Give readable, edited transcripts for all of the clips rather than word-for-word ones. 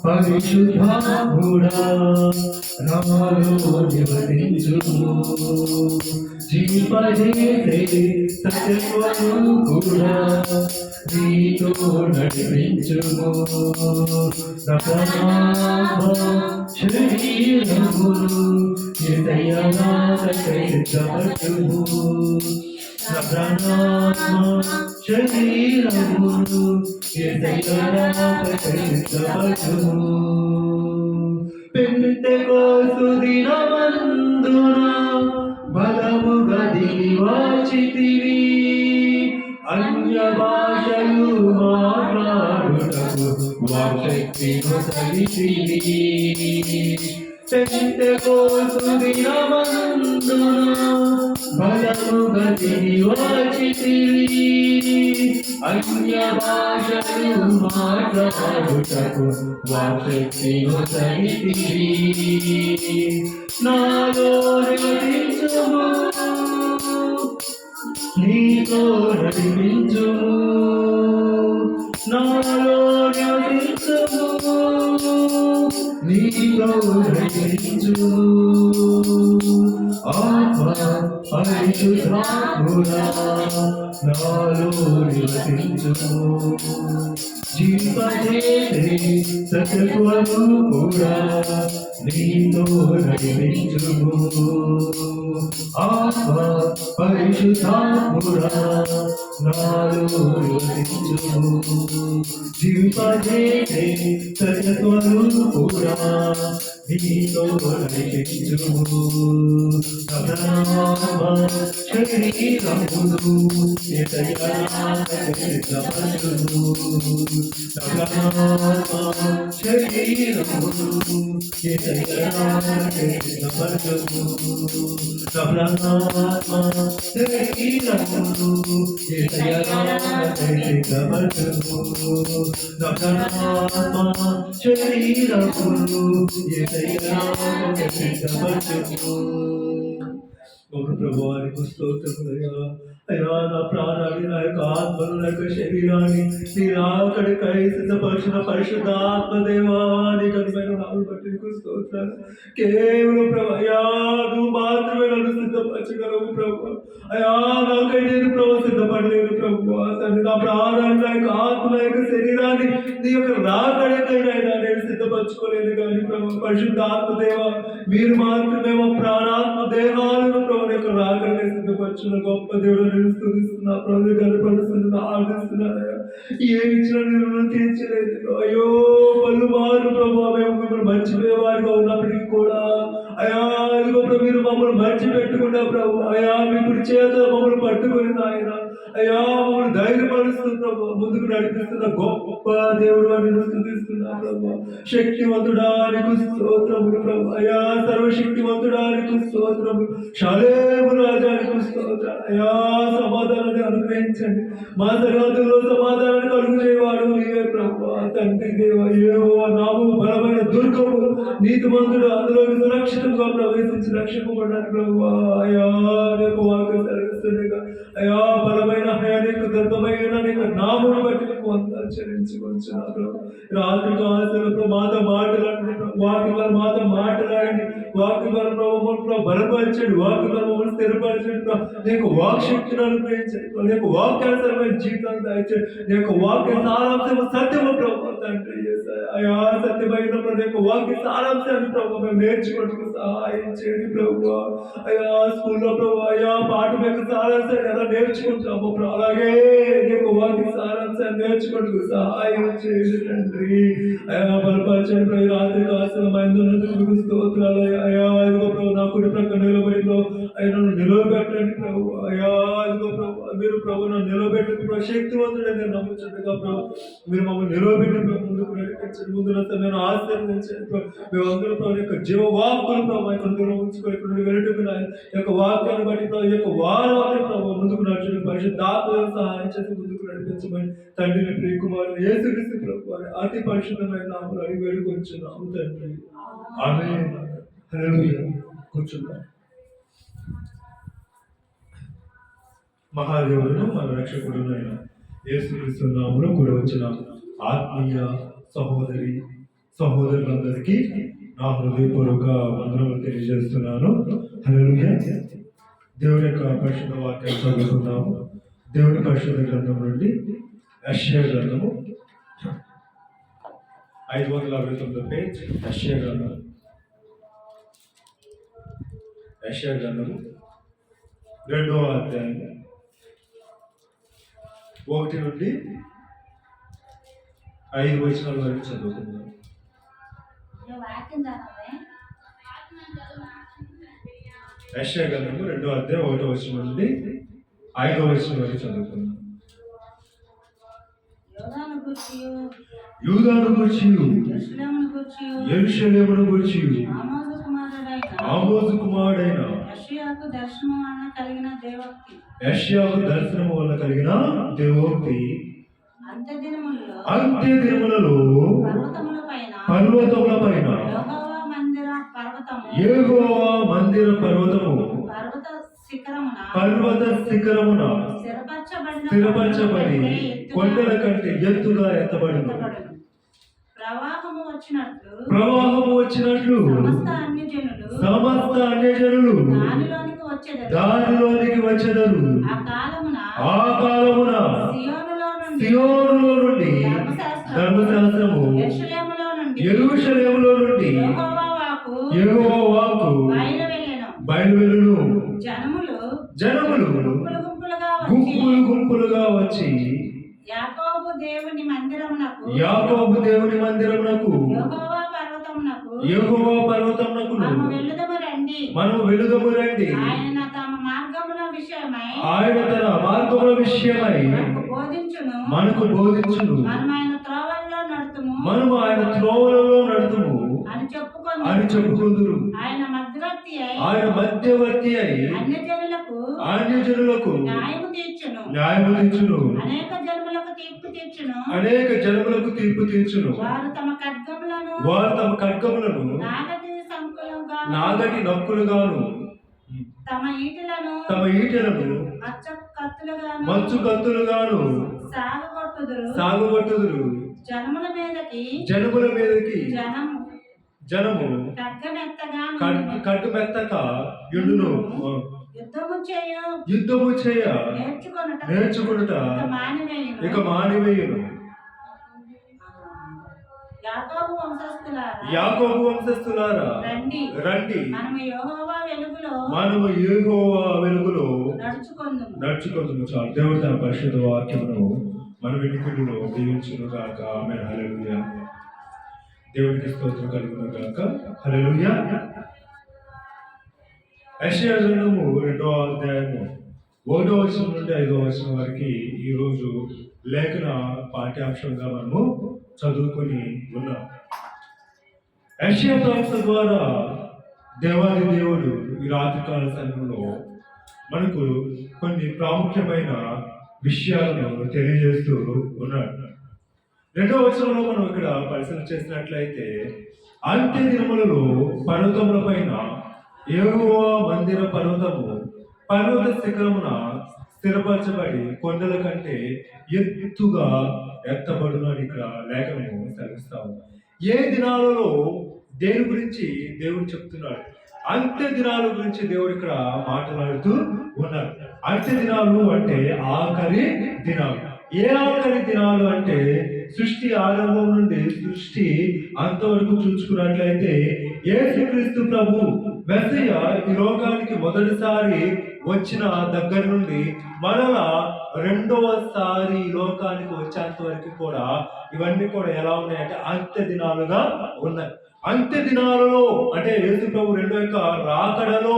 పరిశుద్ధాత్ముడా నాలో నివసించుము, జీవజేసే సత్యస్వరూపుడా నీతో నడిపించుము. శరీరమును యేసయ్యనాథకై సిద్ధపరచుము. శరీరమును యేసయ్యనాథకై సిద్ధపరచుము. పెంతెకోస్తు దినమందున బలముగా దిగివచ్చితివి, అన్య భాషలు మాట్లాడుటకు వాక్శక్తి నొసగితివి. పెంతెకోస్తు దినమందున బలముగా దిగివచ్చితివి, అన్య భాషలు మాట్లాడుటకు వాక్శక్తి నొసగితివి. నాలో నివసించుము, నీతో నడిపించుము. నాలో నివసించుము, నీతో నడిపించుము. ఆత్మ పరిశుద్ధాత్ముడా నాలో నివసించుము, జీవజేసే సత్యస్వరూపుడా నీతో నడిపించుము. ఆత్మ పరిశుద్ధాత్ముడా నాలో నివసించుము, జీవజేసే సత్యస్వరూపుడా నీతో నడిపించుము. శరీరమును యేసయ్యనాథకై సిద్ధపరచుము. శరీరమును యేసయ్యనాథకై సిద్ధపరచుము. శరీరమును యేసయ్యనాథకై సిద్ధపరచుము. శరీరమును యేసయ్యనాథకై సిద్ధపరచుము. ఓ ప్రభువానికి స్తోత్రములయ్యా. అయ్యా, నా ప్రాణాన్ని, నా యొక్క ఆత్మను, నా యొక్క శరీరాన్ని నీ రాకడికై సిద్ధపరిచిన పరిశుద్ధాత్మదేవా నీ ఘనమైన నామమును బట్టి నీకు స్తోత్రాలు. కేవలం ప్రభు అయ్యా, నువ్వు మాత్రమే నన్ను సిద్ధపరచగలవు ప్రభు. అయ్యా, నాకై నేను ప్రభు సిద్ధపడలేదు ప్రభు. తండ్రి, నా ప్రాణాన్ని, నా యొక్క ఆత్మ, నా యొక్క శరీరాన్ని నీ యొక్క రాకడికైనా నేను సిద్ధపరచుకోలేదు కానీ ప్రభు పరిశుద్ధాత్మదేవా మీరు మాత్రమే మా ప్రాణాత్మ దేహాలను ప్రభు యొక్క రాకడికై సిద్ధపరచున్న గొప్ప దేవుడు స్తుతిస్తున్నా ప్రభు, కనపడుతున్నా, ఆనందిస్తున్నానయ్యా. ఏమి ఇచ్చినా నేను తీర్చలేదు. అయ్యో పలుమారు ప్రభు మేము మిమ్మల్ని మర్చిపోయేవారిగా ఉన్నప్పటికీ కూడా అయ్యా ఇదిగో ప్రభు మీరు మమ్మల్ని మర్చిపెట్టుకున్నా ప్రభు. అయ్యా మీ కుడి చేత మమ్మల్ని పట్టుకుని ఆయన అయ్యా మమ్మల్ని ధైర్యపరుస్తున్న ముందుకు నడిపిస్తున్న గొప్ప దేవుడు అని స్తుతిస్తున్నా ప్రభు. శక్తివంతుడా నీకు స్తోత్రములు ప్రభు. అయ్యా సర్వశక్తివంతుడా నీకు స్తోత్రములు. శాలేము రాజా నీకు స్తోత్రాలు. అయ్యా సమాధానాన్ని అనుగ్రహించండి. మా సరిహద్దుల్లో సమాధానాన్ని కలుగు చేయవాడు నీవే ప్రభు. తండ్రి దేవ ఏవో నామము బలమైన దుర్గము, నీతిమంతుడు అందులోకి సురక్షితంగా ప్రవేశించి రక్షింపబడ్డాడు ప్రభు. అయ్యా నీకు వాక్యం సెలవిస్తుండగా అయ్యా బలమైన నీకు దత్తమైన నీకు నామమును బట్టి నీకు వందనాలు చెల్లించుకొచ్చున్నా ప్రభు. రాత్రి కాల్సిన మాతో మాట్లాడండి ప్రభు. వాక్యం ద్వారా మాతో మాట్లాడండి. వాక్యం ద్వారా ప్రభు బలపరచండి. వాక్యం ద్వారా మమ్మల్ని స్థిరపరచండి ప్రభు. నీకు వాక్ శక్తిని అనుగ్రహించండి. నీకు వాక్యానుసరమైన జీవితాన్ని దయచేయండి. నీ యొక్క వాక్య సారాంశము సత్యము ప్రభు. తండ్రి అయ్యా సత్యమైన ప్రభు యొక్క వాక్య సారాంశాన్ని ప్రభు మేము నేర్చుకోవడానికి సహాయం చేయండి ప్రభు. అయ్యా స్కూల్లో ప్రభు అయ్యా పాఠం యొక్క సారాంశాన్ని ఎలా నేర్చుకుంటాము ప్రభు, అలాగే నీ యొక్క వాక్య సారాంశాన్ని నేర్చుకోవడానికి సహాయం చేయండి తండ్రి. అయ్యా బలపరచండి ప్రభు. రాత్రి కాస్త స్తోత్రాలు. అయ్యా ఇదిగో ప్రభు నా కుడి ప్రక్క నిలబడి ప్రభు అయ్యా నన్ను నిలవబెట్టండి ప్రభు. అయ్యా ఇదిగో ప్రభు మీరు ప్రభు నన్ను నిలవబెట్టండి ప్రభు. శక్తివంతుడే నేను నమ్ముచుండగా ప్రభు మీరు మమ్మల్ని నిలవబెట్టి ముందుకు నడిపించండి. ముందు నేను ఆశీర్వదించండి ప్రభు. మేమందరూ ప్రభు యొక్క జీవ వాక్కులు ప్రభు ఇక్కడ దూరం ఉంచుకొని ఇక్కడ నుండి వెళ్ళటకు నా యొక్క వాక్యాన్ని బట్టి ప్రభు ఈ యొక్క వారాన్ని ప్రభు ముందుకు నడుచుకుని పరిశుద్ధాత్మలను సహాయం చేసి ముందుకు నడిపించమని తండ్రిని ప్రియకుమారుని యేసుక్రీస్తు ప్రభు వారి అతి పరిశుద్ధమైన నామములో అడిగి వేడుకొంచున్నాము తండ్రి. ఆమేన్. హల్లెలూయా. కూర్చుందాం. మహాదేవుడు మన రక్షకుడునైన యేసుక్రీస్తు నామములో కూడి వచ్చిన ఆత్మీయ సహోదరి సహోదరులందరికీ నా హృదయపూర్వక వందనములు తెలియజేస్తున్నాను. హల్లెలూయా. దేవుని యొక్క పరిశుద్ధ వాక్యాన్ని చదువుకుందాము. దేవుని పరిశుద్ధ గ్రంథం నుండి యెషయా గ్రంథము 569 పేజ్. యెషయా గ్రంథము 2వ అధ్యాయం 1 నుండి 5 వచనాల వరకు చదువుకుందాం. యెషయా గ్రంథము 2వ అధ్యాయం 1వ వచనం నుండి 5వ వచనం వరకు చదువుకుందాం. యూదాను గూర్చియు యెరూషలేమును గూర్చియు ఆమోజు కుమారుడైన యెషయాకు దర్శనము వల్ల కలిగిన దేవోక్తి. అంత్య దినములలో పర్వతముల పైన యెహోవా మందిర పర్వతము పర్వత శిఖరమున స్థిరపరచబడి కొండల కంటే ఎత్తుగా ఎత్తబడిన ప్రవాహము వచ్చినట్లు సమస్త అన్యజనులు దానిలోనికి వచ్చెదరు. ఆ కాలమున సియోనులో నుండి ధర్మశాస్త్రము, యెరూషలేములో నుండి యెహోవా వాక్కు బయలువెళ్ళును. జనములు గుంపులుగా వచ్చి యాకోబు దేవుని మందిరమునకు యెహోవా పర్వతమునకు మనము వెళుదము రండి. ఆయన తన మార్గముల విషయమై మనకు బోధించును. మనము ఆయన త్రోవలలో నడుతుము అని చెప్పుకుందురు. ఆయన మధ్యవర్తి అయి అన్యజనులకు న్యాయము తీర్చును. అనేక జనములకు తీర్పు తీర్చును. వారు తమ ఖడ్గములను నాగటి నక్కులుగాను తమ ఈటెలను మచ్చు కత్తులుగాను సాగుబట్టుదురు. జనముల మీదకి జనము కట్టుమెత్తక యుండును. యుద్ధము చేయ నేర్చుకొనుట ఇక మానివేయును. యాకోబు వంశస్థులారా రండి, మనము యెహోవా వెలుగులో నడుచుకొందుము. చాలు. దేవుడు తన పరిశుద్ధ వాక్యమును మన వెనుకలో దీవించును గాక. ఆమేన్. హల్లెలూయా. దేవునికి స్తోత్రం కలుగును గాక. హల్లెలూయా. యెషయా గ్రంథము 2వ అధ్యాయము 1వ వచనం నుండి 5వ వచనం వరకు ఈరోజు లేఖన పాఠ్యాంశంగా మనము చదువుకొని ఉన్నాం. యెషయా ప్రవక్త ద్వారా దేవాది దేవుడు ఈ రాత్రికాల సమయంలో మనకు కొన్ని ప్రాముఖ్యమైన విషయాలను తెలియజేస్తూ ఉన్నాడు. 2వ వచనంలో మనం ఇక్కడ పరిశీలన చేసినట్లయితే అంత్య దినములలో పర్వతముల పైన యెహోవా మందిర పర్వతము పర్వత శిఖరమున స్థిరపరచబడి కొండల కంటే ఎత్తుగా ఎత్తబడును అని ఇక్కడ లేఖనము సెలవిస్తాము. ఏ దినాలలో దేని గురించి దేవుడు చెప్తున్నాడు? అంత్య దినాల గురించి దేవుడు ఇక్కడ మాట్లాడుతూ ఉన్నారు. అంత్య దినాలు అంటే ఆఖరి దినాలు. ఏ ఆఖరి దినాలు అంటే సృష్టి ఆరంభం నుండి సృష్టి అంతవరకు చూసుకున్నట్లయితే యేసుక్రీస్తు ప్రభు మెస్సయ్య ఈ లోకానికి మొదటిసారి వచ్చిన దగ్గర నుండి మరలా రెండవసారి ఈ లోకానికి వచ్చేంత వరకు కూడా ఇవన్నీ కూడా ఎలా ఉన్నాయంటే అంత్య దినాలుగా ఉన్నాయి. అంత్య దినాలలో అంటే యేసు ప్రభు రెండో యొక్క రాకడలో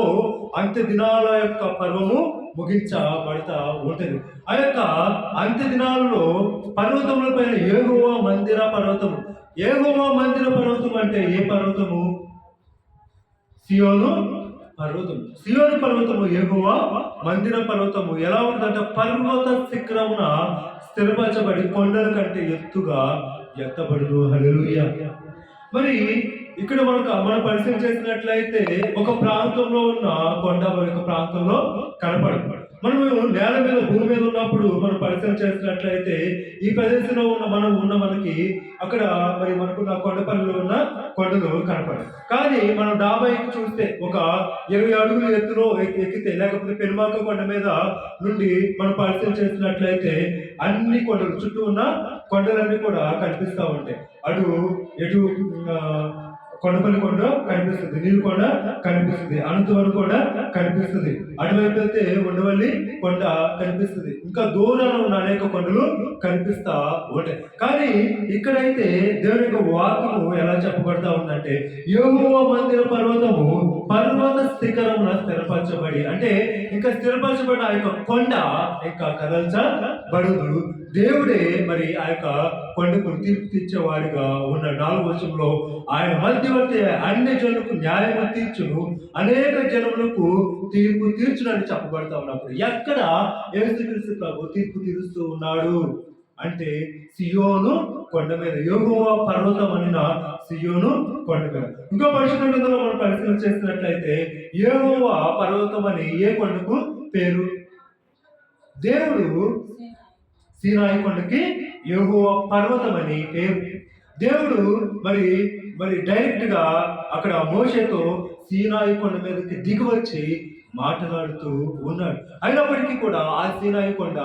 అంత్య దినాల యొక్క పర్వము ముగించబడతా ఉంటుంది. ఆ యొక్క అంత్య దినాలలో పర్వతముల పైన యెహోవా మందిర పర్వతము. యెహోవా మందిర పర్వతం అంటే ఏ పర్వతము? సియోను పర్వతము. సియోను పర్వతము యెహోవా మందిర పర్వతము ఎలా ఉంటుందంటే పర్వత శిఖరమున స్థిరపరచబడి కొండల కంటే ఎత్తుగా ఎత్తబడును. హల్లెలూయా. మరి ఇక్కడ మనం పరిశీలన చేసినట్లయితే ఒక ప్రాంతంలో ఉన్న కొండ మరొక ప్రాంతంలో కనపడదు. మనము నేల మీద భూమి మీద ఉన్నప్పుడు మనం పరిశీలన చేసినట్లయితే ఈ ప్రదేశంలో ఉన్న మనకి అక్కడ మరి మనకున్న కొండపల్లిలో ఉన్న కొండలు కనపడవు. కానీ మనం డాబాయికి చూస్తే ఒక 20 అడుగులు ఎత్తులో ఎక్కితే, లేకపోతే పెనుమాక కొండ మీద నుండి మనం పరిశీలన చేసినట్లయితే అన్ని కొండలు, చుట్టూ ఉన్న కొండలన్నీ కూడా కనిపిస్తూ ఉంటాయి. ఎటు కొండపల్లి కొండ కనిపిస్తుంది, నీరు కొండ కనిపిస్తుంది, అనంతవరం కొండ కనిపిస్తుంది, అటువైపు అయితే ఉండవల్లి కొండ కనిపిస్తుంది, ఇంకా దూరంలో ఉన్న అనేక కొండలు కనిపిస్తా ఉంటాయి. కానీ ఇక్కడైతే దేవుని యొక్క వాక్యము ఎలా చెప్పబడతా ఉందంటే, యెహోవా మందిర పర్వతము పర్వత శిఖరమున స్థిరపరచబడి, అంటే ఇంకా స్థిరపరచబడిన ఆ యొక్క కొండ ఇంకా కదల్చబడదు. దేవుడే మరి ఆ యొక్క కొండకు తీర్పు తీర్చేవాడిగా ఉన్న 4వ వచనంలో ఆయన మధ్యవర్తి అన్ని జనులకు న్యాయము తీర్చును, అనేక జనములకు తీర్పు తీర్చునని చెప్పబడతా ఉన్నప్పుడు ఎక్కడ యేసుక్రీస్తు ప్రభు తీర్పు తీరుస్తూ ఉన్నాడు అంటే సియోను కొండ మీద, యెహోవా పర్వతం అనిన సియోను కొండ మీద. ఇంకో పరిశుద్ధ గ్రంథంలో మనం పరిశీలన చేసినట్లయితే యెహోవా పర్వతం అని ఏ కొండకు పేరు? దేవుడు సీనాయి కొండకి యెహోవా పర్వతం అని పేరు. దేవుడు మరి డైరెక్ట్ గా అక్కడ మోషేతో సీనాయి కొండ మీదకి దిగి వచ్చి మాట్లాడుతూ ఉన్నాడు. అయినప్పటికీ కూడా ఆ సీనాయి కొండ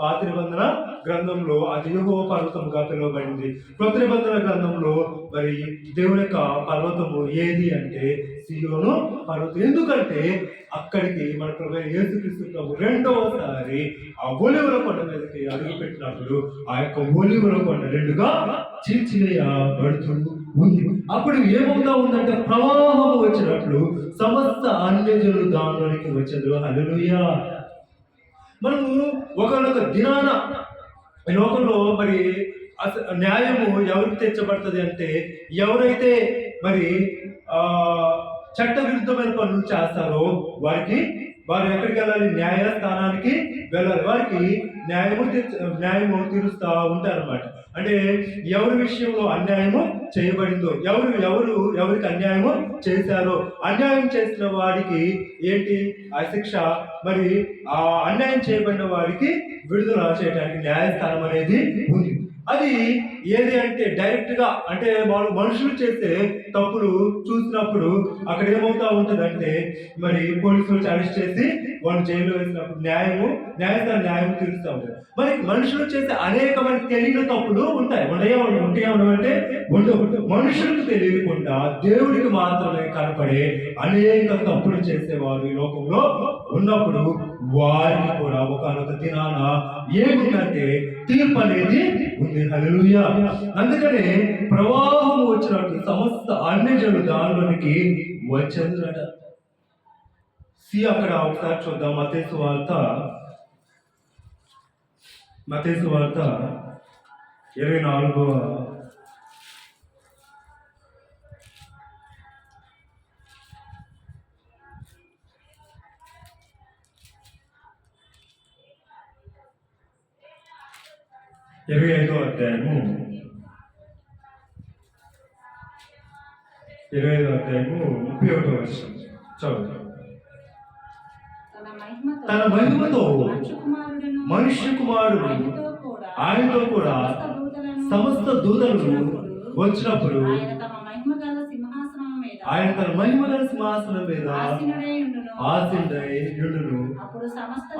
పాత నిబంధన గ్రంథంలో అది యెహోవా పర్వతంగా పిలువబడింది. కొత్త నిబంధన గ్రంథంలో మరి దేవుని యొక్క పర్వతము ఏది అంటే సియోను పర్వతం. ఎందుకంటే అక్కడికి మన ప్రభు యేసుక్రీస్తు ప్రభు రెండవసారి ఆ ఒలీవల కొండ మీదకి అడుగు పెట్టినప్పుడు ఆ యొక్క ఒలీవల కొండ రెండుగా చీల్చివేయబడుతూ ఉంది. అప్పుడు ఏమవుతా ఉందంటే ప్రవాహం వచ్చినట్లు సమస్త అన్యజనులు దానిలోనికి వచ్చారు. హల్లెలూయా. మనము ఒకనొక దినాన ఈ లోకంలో మరి న్యాయము ఎవరికి తెచ్చబడుతుంది అంటే, ఎవరైతే మరి చట్ట విరుద్ధమైన పనులు చేస్తారో వారు ఎక్కడికి వెళ్ళాలి? న్యాయస్థానానికి వెళ్ళాలి. వారికి న్యాయము తీరుస్తూ ఉంటారన్నమాట. అంటే ఎవరి విషయంలో అన్యాయము చేయబడిందో, ఎవరికి అన్యాయము చేశారో, అన్యాయం చేసిన వాడికి ఏంటి ఆ శిక్ష, మరి ఆ అన్యాయం చేయబడిన వాడికి విడుదల చేయడానికి న్యాయస్థానం అనేది ఉంది. అది ఏది అంటే డైరెక్ట్ గా, అంటే వాళ్ళు మనుషులు చేసే తప్పులు చూసినప్పుడు అక్కడ ఏమవుతా ఉంటుందంటే మరి పోలీసులు అరెస్ట్ చేసి వాళ్ళు జైల్లో వేసినప్పుడు న్యాయస్థానం న్యాయం తీరుస్తూ ఉంటారు. మరి మనుషులు చేసే అనేకమైన తెలియని తప్పులు ఉంటాయి. అంటే ఉండవు. మనుషులకు తెలియకుండా దేవుడికి మాత్రమే కనపడే అనేక తప్పులు చేసేవారు ఈ లోకంలో ఉన్నప్పుడు వారికి కూడా ఒకనొక దినాన ఏముందంటే తీర్పు అనేది ఉంది. హల్లెలూయా. అందుకనే ప్రవాహం వచ్చినట్లు సమస్త అన్యజనులు దానిలోనికి వచ్చేదట. అక్కడ ఒకసారి చూద్దాం. మత్తయి వార్త 24వ అధ్యాయము 31వ వచనం చదువు. తన మహిమతో మనుష్య కుమారుడు ఆయనతో కూడా సమస్త దూతలను వచ్చినప్పుడు ఆయన తన మహిమ గల సింహాసనం మీద ఆసీనుడై ఉండును.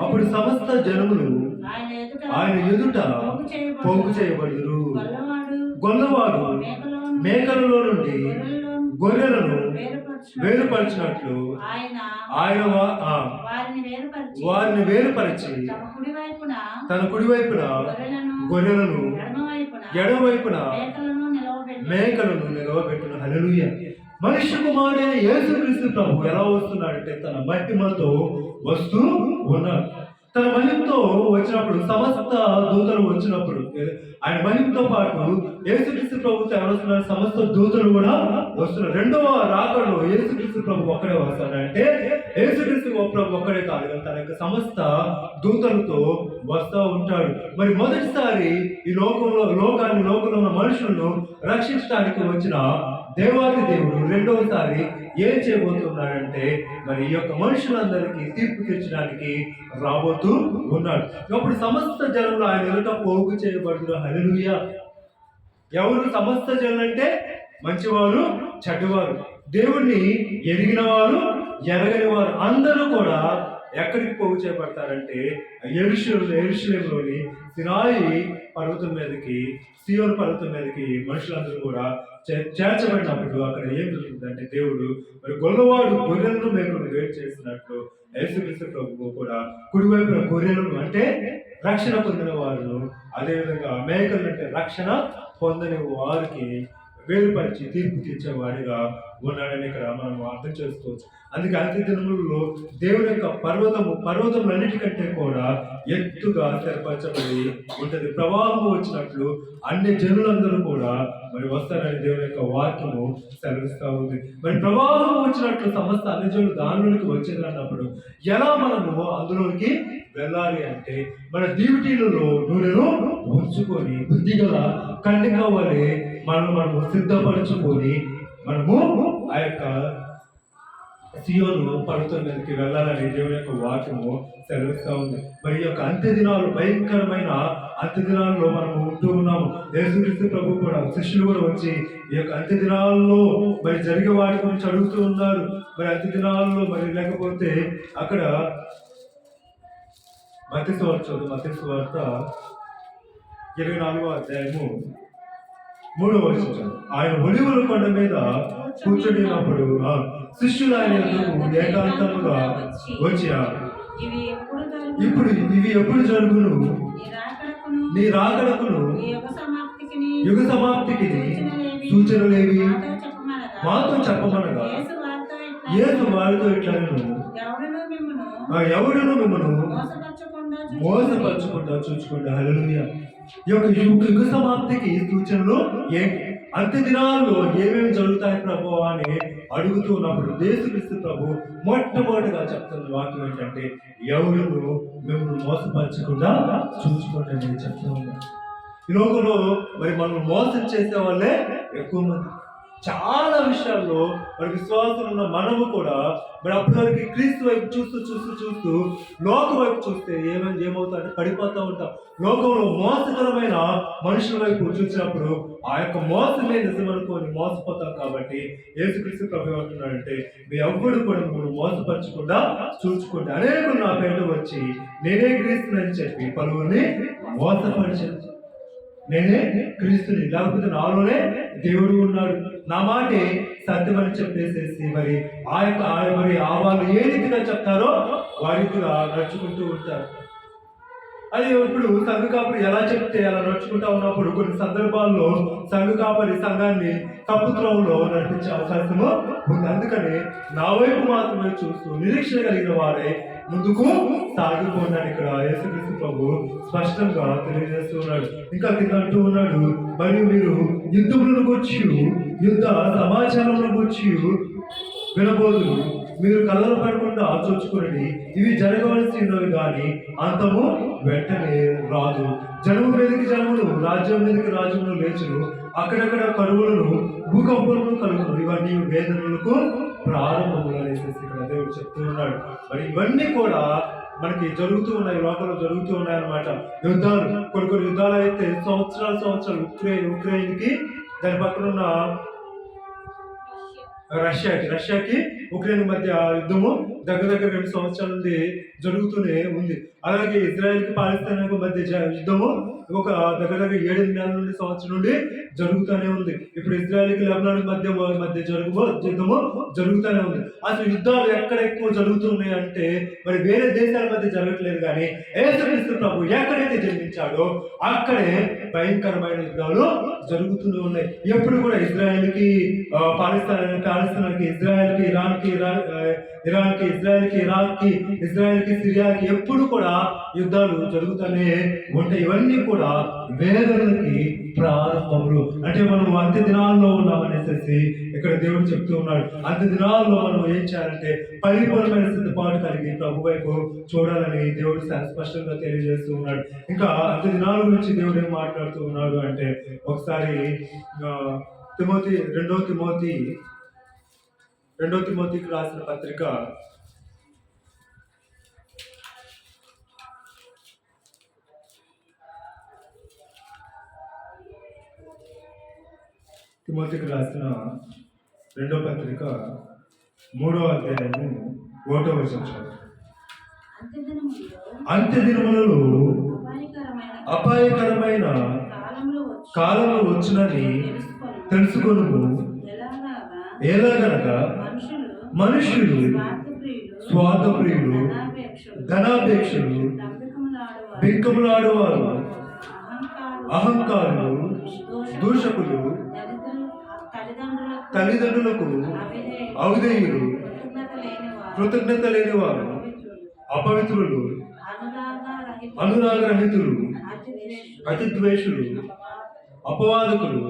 అప్పుడు సమస్త జనములు ఆయన ఎదుట పోగు చేయబడుదురు. గొల్లవాడు మేకలలో నుండి గొర్రెలను వేరుపరిచినట్లు ఆయన వారిని వేరుపరిచి తన కుడివైపున గొర్రెలను ఎడమవైపున మేకలను నిలవబెట్టును. హల్లెలూయా. మనుష్య కుమారుడైన యేసుక్రీస్తు ప్రభు ఎలా వస్తున్నాడంటే తన మహిమతో వస్తూ ఉన్నాడు. తన మహిమతో వచ్చినప్పుడు సమస్త దూతలు వచ్చినప్పుడు ఆయన మహిమతో పాటు యేసుక్రీస్తు ప్రభుతో ఎవరు వస్తున్నారు? సమస్త దూతలు కూడా వస్తున్నారు. రెండవ రాకడలో యేసుక్రీస్తు ప్రభు ఒక్కడే వస్తాడంటే యేసుక్రీస్తు ప్రభు ఒక్కడే కాదు, తన యొక్క సమస్త దూతలతో వస్తూ ఉంటాడు. మరి మొదటిసారి ఈ లోకంలో ఉన్న మనుషులను రక్షించడానికి వచ్చిన దేవాది దేవుడు రెండవసారి ఏం చేయబోతున్నాడంటే మరి ఈ యొక్క మనుషులందరికీ తీర్పు తీర్చడానికి రాబోతూ ఉన్నాడు. అప్పుడు సమస్త జనంలో ఆయన ఎదుట పోగు చేయబడుతున్న హల్లెలూయా. ఎవరు సమస్త జనులు అంటే? మంచివారు, చెడ్డవారు, దేవుణ్ణి ఎరిగిన వారు, ఎరగని వారు అందరూ కూడా ఎక్కడికి పోగు చేయబడతారంటే యెరూషలేములోని సినాయి పర్వతం మీదకి, సీయోను పర్వతం మీదకి మనుషులందరూ కూడా చేర్చబడినప్పుడు అక్కడ ఏం జరుగుతుందంటే దేవుడు మరి గొల్లవాడు గొర్రెలను మేకలను వేరు చేసినట్లు యేసుక్రీస్తు ప్రభువు కూడా కుడివైపున గొర్రెలను అంటే రక్షణ పొందిన వారును, అదేవిధంగా మేకలు అంటే రక్షణ పొందని వారికి వేరుపరిచి తీర్పు తీర్చేవాడిగా ఉన్నాడని ఇక్కడ మనం అర్థం చేసుకోవచ్చు. అందుకే అంత్య దినములలో దేవుని యొక్క పర్వతములన్నిటికంటే కూడా ఎత్తుగా స్థిరపరచబడి ఉంటుంది. ప్రవాహం వచ్చినట్లు అన్ని జనులందరూ కూడా మరి వస్తారని దేవుని యొక్క వాక్యము సెలవిస్తూ ఉంది. మరి ప్రవాహం వచ్చినట్లు సమస్త అన్ని జనులు దానిలోనికి వచ్చేది అన్నప్పుడు ఎలా మనము అందులోనికి వెళ్ళాలి అంటే మన డ్యూటీలలో నూనెను ఉంచుకొని బుద్ధిగల కన్నిక వలె మనము సిద్ధపరచుకొని మనము ఆ యొక్క సీయోను పర్వతం మీదకి వెళ్ళాలని దేవుని యొక్క వాక్యము సెలవిస్తూ ఉంది. మరి ఈ యొక్క అంత్య దినాలు భయంకరమైన అంత్య దినాల్లో మనము ఉంటూ ఉన్నాము. యేసుక్రీస్తు ప్రభు కూడా శిష్యులు కూడా వచ్చి ఈ యొక్క అంత్య దినాల్లో మరి జరిగే వాటి గురించి అడుగుతూ ఉన్నారు. మరి అంత్య దినాల్లో మరి లేకపోతే అక్కడ మత్తయి సువార్త 24వ అధ్యాయము 3వ వచనం. ఆయన ఒలీవల కొండ మీద కూర్చున్నప్పుడు శిష్యులు ఆయన ఎదురుకు ఏకాంతముగా వచ్చి ఇప్పుడు ఇవి ఎప్పుడు జరుగును? నీ రాకడకును యుగ సమాప్తికి సూచనలేవి మాతో చెప్పమనగా యేసు వారితో ఇట్లను ఎవడును మిమ్మను మోసపరచకుండా చూచుకోండి. హల్లెలూయా. ఈ యొక్క యుగ సమాప్తికి సూచనలు ఏంటి? అంత్య దినాల్లో ఏమేమి జరుగుతాయి ప్రభు అని అడుగుతున్నప్పుడు యేసుక్రీస్తు ప్రభు మొట్టమొదటిగా చెప్తున్న వాక్యం ఏంటంటే ఎవరును మిమ్మల్ని మోసపరచకుండా చూసుకోండి అని చెప్తూ ఉన్నారు. ఈ లోకంలో మరి మనం మోసం చేసే వాళ్ళే ఎక్కువ మంది. చాలా విషయాల్లో మరి విశ్వాసం ఉన్న మనము కూడా మరి అప్పటి వరకు క్రీస్తు వైపు చూస్తూ లోకం వైపు చూస్తే ఏమవుతారంటే పడిపోతూ ఉంటాం. లోకంలో మోసకరమైన మనుషుల వైపు చూసినప్పుడు ఆ యొక్క మోసమే నిజమనుకొని మోసపోతాం. కాబట్టి యేసుక్రీస్తు ప్రభు ఏమంటున్నాడంటే మీ ఎవ్వడు కూడా మిమ్మల్ని మోసపరచకుండా చూసుకోండి. అనేకులు నా పేట వచ్చి నేనే క్రీస్తుని చెప్పి పలువురిని మోసపరిచాను. నేనే క్రీస్తుని, లేకపోతే నాలోనే దేవుడు ఉన్నాడు, నా మాటే సత్యమని చెప్పేసేసి మరి వాళ్ళు ఏ రీతిగా చెప్తారో వారిగా నడుచుకుంటూ ఉంటారు. అది ఇప్పుడు సంఘ కాపరి ఎలా చెప్తే అలా నడుచుకుంటా ఉన్నప్పుడు కొన్ని సందర్భాల్లో సంఘ కాపరి సంఘాన్ని తప్పుత్రోవలో నడిపించే అవకాశము ఉంది. అందుకని నా వైపు మాత్రమే చూస్తూ నిరీక్షణ కలిగిన వారే ముందుకు సాగిపోయినాడు. ఇక్కడ యేసుక్రీస్తు ప్రభు స్పష్టంగా తెలియజేస్తూ ఉన్నాడు. ఇంకా కింద అంటూ ఉన్నాడు, మరియు మీరు యుద్ధములను గురించి యుద్ధ సమాచారంలో గురించి వినబోదు, మీరు కలవర పడకుండా చూచుకోండి. ఇవి జరగవలసినవి కానీ అంతము వెంటనే రాదు. జనము మీదకి జనములు, రాజ్యం మీదకి రాజ్యములు లేచును, అక్కడక్కడ కరువులను భూకంపములను కలుగును. ఇవన్నీ వేదనలకు ప్రారంభములు అనేసి ఇక్కడ దేవుడు చెప్తూ ఉన్నాడు. మరి ఇవన్నీ కూడా మనకి జరుగుతూ ఉన్నాయి, లోకంలో జరుగుతూ ఉన్నాయన్నమాట. యుద్ధాలు, కొన్ని యుద్ధాలు అయితే సంవత్సరాలు ఉక్రెయిన్కి దాని పక్కన ఉన్న రష్యాకి ఉక్రెయిన్ మధ్య యుద్ధము దగ్గర 2 సంవత్సరాల నుండి జరుగుతూనే ఉంది. అలాగే ఇజ్రాయెల్కి పాలస్తీనాకు మధ్య యుద్ధము ఒక దగ్గర 7 నెలల నుండి సంవత్సరం నుండి జరుగుతూనే ఉంది. ఇప్పుడు ఇజ్రాయెల్కి లెబనాన్ మధ్య యుద్ధము జరుగుతూనే ఉంది. అసలు యుద్ధాలు ఎక్కడ ఎక్కువ జరుగుతున్నాయి అంటే మరి వేరే దేశాల మధ్య జరగట్లేదు, కానీ యేసుక్రీస్తు ప్రభు ఎక్కడైతే జన్మించాడో అక్కడే భయంకరమైన యుద్ధాలు జరుగుతూనే ఉన్నాయి. ఎప్పుడు కూడా ఇజ్రాయెల్కి పాలస్తీనాకి, ఇజ్రాయెల్కి ఇరాన్కి, ఇరాన్కి ఇజ్రాయెల్కి, ఇరాక్కి ఇజ్రాయెల్కి, సిరియాకి ఎప్పుడు కూడా యుద్ధాలు జరుగుతూనే ఉంటాయి. ఇవన్నీ కూడా వేదనలకి ప్రారంభములు. అంటే మనం అంత్య దినాల్లో ఉన్నామనేసి ఇక్కడ దేవుడు చెప్తూ ఉన్నాడు. అంత్య దినాల్లో మనం ఏం చేయాలంటే పరిపూర్ణమైన సిద్ధపాటు కలిగి ప్రభు వైపు చూడాలని దేవుడు స్పష్టంగా తెలియజేస్తూ ఉన్నాడు. ఇంకా అంత్య దినాల గురించి దేవుడు ఏం మాట్లాడుతూ ఉన్నాడు అంటే, ఒకసారి రెండో తిమోతికి రాసిన పత్రిక తిమోతికి రాసిన రెండో పత్రిక 3వ అధ్యాయము 1వ వచనం. అంత్య దినములలో అపాయకరమైన కాలంలో వచ్చునని తెలుసుకొను. ఎలాగనగా మనుషులు స్వార్థప్రియులు, ధనాపేక్షలు, బింకములాడువారు, అహంకారులు, దూషకులు, తల్లిదండ్రులకు అవిధేయులు, కృతజ్ఞత లేనివారు, అపవిత్రులు, అనురాగరహితులు, అతిద్వేషులు, అపవాదకులు,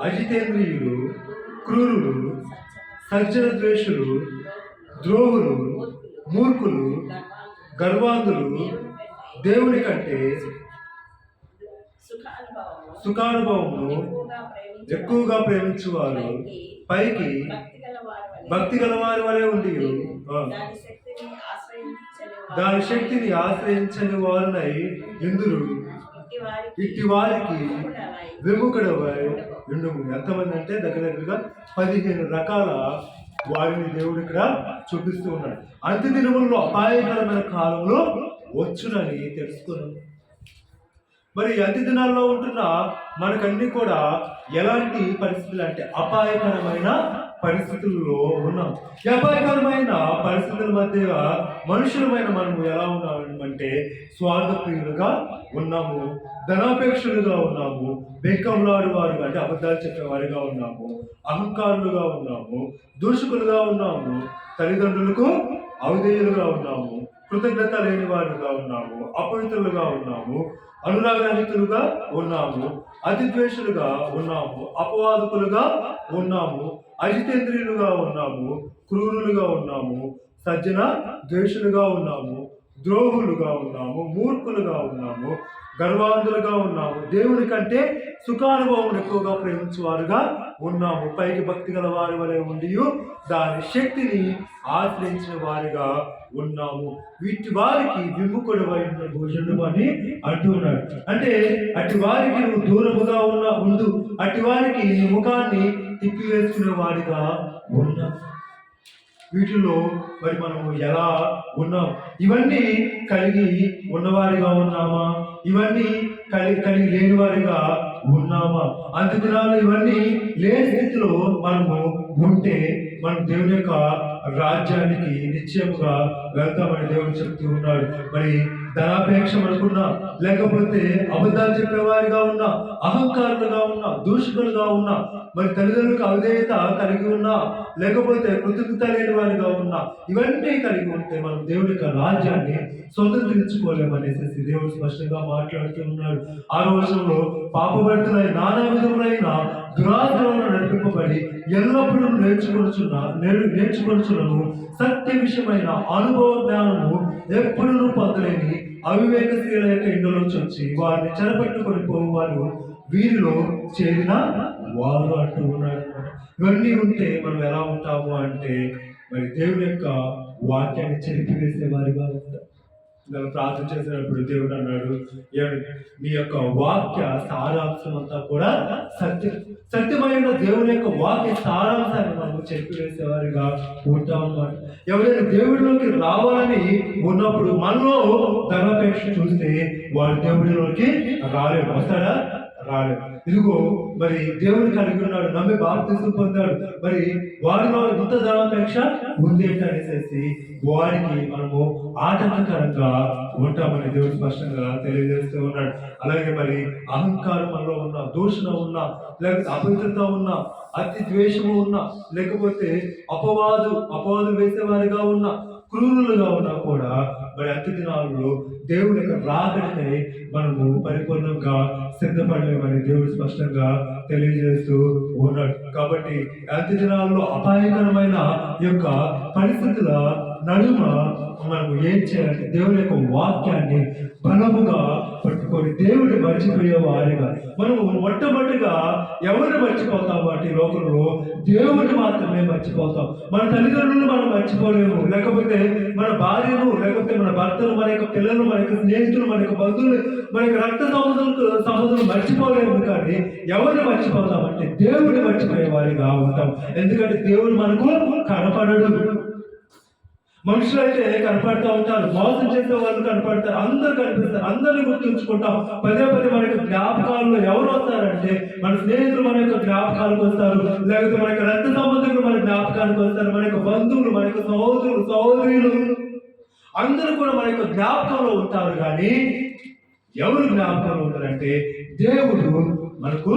అజితేంద్రియులు, క్రూరులు, సజ్జన ద్వేషులు, ద్రోహులు, మూర్ఖులు, గర్వాంధులు, దేవుని కంటే సుఖానుభవము ఎక్కువగా ప్రేమించువారు, పైకి భక్తి గల వారి వలె ఉండి దాని శక్తిని ఆశ్రయించని వారినై ఇందురు. ఇట్టి వారికి విముఖుడవై ఉండుము. ఎంతమంది అంటే దగ్గరగా 15 రకాల వారిని దేవుడు ఇక్కడ చూపిస్తూ ఉన్నాడు. అంత్య దినములలో అపాయకరమైన కాలంలో వచ్చునని తెలుసుకున్నాం. మరి అంత్య దినాల్లో ఉంటున్న మనకన్నీ కూడా ఎలాంటి పరిస్థితులు అంటే అపాయకరమైన పరిస్థితుల్లో ఉన్నాం. ఈ అపాయకరమైన పరిస్థితుల మధ్య మనుషులమైన మనము ఎలా ఉన్నామంటే స్వార్థప్రియులుగా ఉన్నాము, ధనాపేక్షలుగా ఉన్నాము, బెంకంలాడు వారు అంటే అబద్ధాలు చెప్పేవారిగా ఉన్నాము, అహంకారులుగా ఉన్నాము, దూషకులుగా ఉన్నాము, తల్లిదండ్రులకు అవిధేయులుగా ఉన్నాము, కృతజ్ఞత లేని వారుగా ఉన్నాము, అపవిత్రులుగా ఉన్నాము, అనురాగరహితులుగా ఉన్నాము, అతిద్వేషులుగా ఉన్నాము, అపవాదకులుగా ఉన్నాము, అజితేంద్రియులుగా ఉన్నాము, క్రూరులుగా ఉన్నాము, సజ్జన ద్వేషులుగా ఉన్నాము, ద్రోహులుగా ఉన్నాము, మూర్ఖులుగా ఉన్నాము, గర్వాంధులుగా ఉన్నాము, దేవుని కంటే సుఖానుభవం ఎక్కువగా ప్రేమించేవారుగా ఉన్నాము, పైకి భక్తి గల వారి వలె ఉండి దాని శక్తిని ఆశ్రయించిన వారిగా ఉన్నాము. వీటి వారికి విముఖుడైన భోజనం అని అంటున్నాడు. అంటే అటు వారికి నువ్వు దూరముగా ఉండు, అటు వారికి నీ ముఖాన్ని తిప్పివేసుకునే వాడిగా ఉన్నావు. వీటిలో మరి మనము ఎలా ఉన్నాం? ఇవన్నీ కలిగి ఉన్నవారిగా ఉన్నామా? ఇవన్నీ కలిగి లేని వారిగా ఉన్నామా? అంత్య దినాలు ఇవన్నీ లేని స్థితిలో మనము ఉంటే మనం దేవుని యొక్క రాజ్యానికి నిశ్చయముగా వెళ్తామని దేవుడు చెప్తూ ఉన్నాడు. మరి ధనాపేక్ష మనకున్నా, లేకపోతే అబద్ధాలు చెప్పేవారిగా ఉన్నా, అహంకారులుగా ఉన్నా, దూషకులుగా ఉన్నా, మరి తల్లిదండ్రులకు అవిధేయత కలిగి ఉన్నా, లేకపోతే కృతజ్ఞత లేని వారిగా ఉన్నా, ఇవన్నీ కలిగి ఉంటే మనం దేవుని యొక్క రాజ్యాన్ని స్వతంత్రించుకోలేమనేసి దేవుడు స్పష్టంగా మాట్లాడుతూ ఉన్నాడు. ఆ రోజుల్లో పాపభరితులై నానా విధములైన దురాచారంలో నడిపింపబడి ఎల్లప్పుడూ నేర్చుకొనుచున్నాను సత్య విషయమైన అనుభవ జ్ఞానము ఎప్పుడూ పొందలేని అవివేకశీల యొక్క ఇందులోంచి వచ్చి వారిని చెరపట్టుకొని పోవారు వీరిలో చేరిన వారు అంటూ ఉన్నాడు. ఇవన్నీ ఉంటే మనం ఎలా ఉంటాము అంటే మరి దేవుని యొక్క వాక్యాన్ని చెరిపివేసే వారిగా ఉంటాం. నన్ను ప్రార్థన చేసినప్పుడు దేవుడు అన్నాడు, మీ యొక్క వాక్య సారాంశం అంతా కూడా సత్యమైన దేవుని యొక్క వాక్య సారాంశాన్ని మనం చెప్పివేసేవారిగా ఉంటాం అన్నమాట. ఎవరైనా దేవుడిలోకి రావాలని ఉన్నప్పుడు మనలో ధనాపేక్ష చూస్తే వాడు దేవుడిలోకి రాలేడు. వస్తాడా? రాలేడు. ఇదిగో మరి దేవుని కలిగి ఉన్నాడు, నమ్మి బాప్తిసం పొందాడు, మరి వాడిలో ఇంత ధనాపేక్ష ఉంది అనేసి వాడికి మనము ఆటంకకరంగా ఉంటామని దేవుడు స్పష్టంగా తెలియజేస్తూ ఉన్నాడు. అలాగే మరి అహంకారం మనలో ఉన్న, దూషణ ఉన్నా, లేకపోతే అపవిత్రత ఉన్నా, అతి ద్వేషము ఉన్నా, లేకపోతే అపవాదు వేసేవారిగా ఉన్నా, క్రూరులుగా ఉన్నా కూడా మరి అంత్య దినాల్లో దేవుని యొక్క రాకడికై మనము పరిపూర్ణంగా సిద్ధపడలేమని దేవుడు స్పష్టంగా తెలియజేస్తూ ఉన్నాడు. కాబట్టి అంత్య దినాల్లో అపాయకరమైన యొక్క పరిస్థితుల నడుమ మనము ఏం చేయాలంటే దేవుని యొక్క వాక్యాన్ని బలముగా పట్టుకొని దేవుడిని మర్చిపోయే వారిగా మనము మొట్టమొదటిగా ఎవరిని మర్చిపోతాం వాటి లోకంలో దేవుడిని మాత్రమే మర్చిపోతాం. మన తల్లిదండ్రులను మనం మర్చిపోలేము, లేకపోతే మన భార్యను, లేకపోతే మన భర్తను, మన యొక్క పిల్లలు, మన యొక్క స్నేహితులు, మన యొక్క బంధువులు, మన యొక్క రక్త సహోదరులు మర్చిపోలేము. కానీ ఎవరిని మర్చిపోతామంటే దేవుడిని మర్చిపోయే వారిగా ఉంటాం. ఎందుకంటే దేవుడు మనకు కనపడడు. మనుషులు అయితే కనపడుతూ ఉంటారు, మోసం చేసే వాళ్ళు కనపడతారు, అందరూ కనిపిస్తారు, అందరినీ గుర్తుంచుకుంటాం. పదే పదే మన యొక్క జ్ఞాపకాల్లో ఎవరు వస్తారంటే మన స్నేహితులు మన యొక్క జ్ఞాపకాలకు వస్తారు, లేకపోతే మన యొక్క రక్త సంబంధికులు మన జ్ఞాపకానికి వస్తారు, మన యొక్క బంధువులు, మన యొక్క సహోదరులు, సహోదరులు అందరూ కూడా మన యొక్క జ్ఞాపకంలో ఉంటారు. కానీ ఎవరు జ్ఞాపకంలో ఉంటారంటే దేవుడు మనకు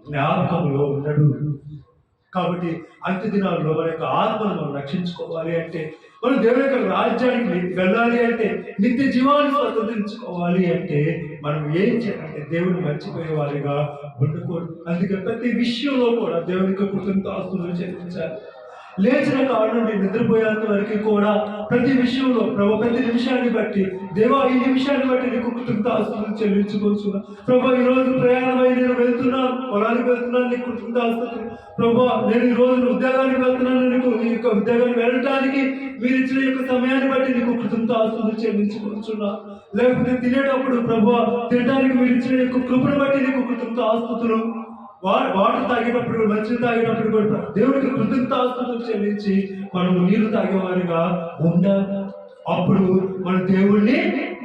జ్ఞాపకంలో ఉండడు. కాబట్టి అంత్య దినాల్లో మన యొక్క ఆత్మను మనం రక్షించుకోవాలి అంటే, మనం దేవుని యొక్క రాజ్యానికి వెళ్ళాలి అంటే, నిత్య జీవాన్ని స్వతంత్రించుకోవాలి అంటే మనం ఏం చేయాలంటే దేవుని మర్చిపోయే వారిగా ఉండకూడదు. అందుకే ప్రతి విషయంలో కూడా దేవునికి కృతజ్ఞతాస్తుతులు చెల్లించాలి. లేచిన కాడ నుండి నిద్రపోయేంత వరకు కూడా ప్రతి విషయంలో ప్రభు ప్రతి నిమిషాన్ని బట్టి దేవా ఈ నిమిషాన్ని బట్టి నీకు కృతజ్ఞతాస్తుతులు చెల్లించుకోవచ్చు. ప్రభు ఈ రోజు ప్రయాణమై నేను వెళ్తున్నాను, పొలానికి వెళ్తున్నాను, నీకు కృతజ్ఞతాస్తుతులు. ప్రభు నేను ఈ రోజు ఉద్యోగానికి వెళ్తున్నాను, నీకు ఈ యొక్క ఉద్యోగానికి వెళ్ళడానికి మీరు ఇచ్చిన యొక్క సమయాన్ని బట్టి నీకు కృతజ్ఞతాస్తుతులు చెల్లించుకోవచ్చున్నా. లేకపోతే తినేటప్పుడు ప్రభు తినడానికి మీరు ఇచ్చిన యొక్క కృపను బట్టి నీకు కృతజ్ఞతాస్తుతులు. వాటర్ తాగేటప్పుడు, మంచి తాగేటప్పుడు కూడా దేవుడికి కృతజ్ఞతాస్తుతులు చెల్లించి మనము నీరు తాగేవారిగా ఉండాలి. అప్పుడు మన దేవుణ్ణి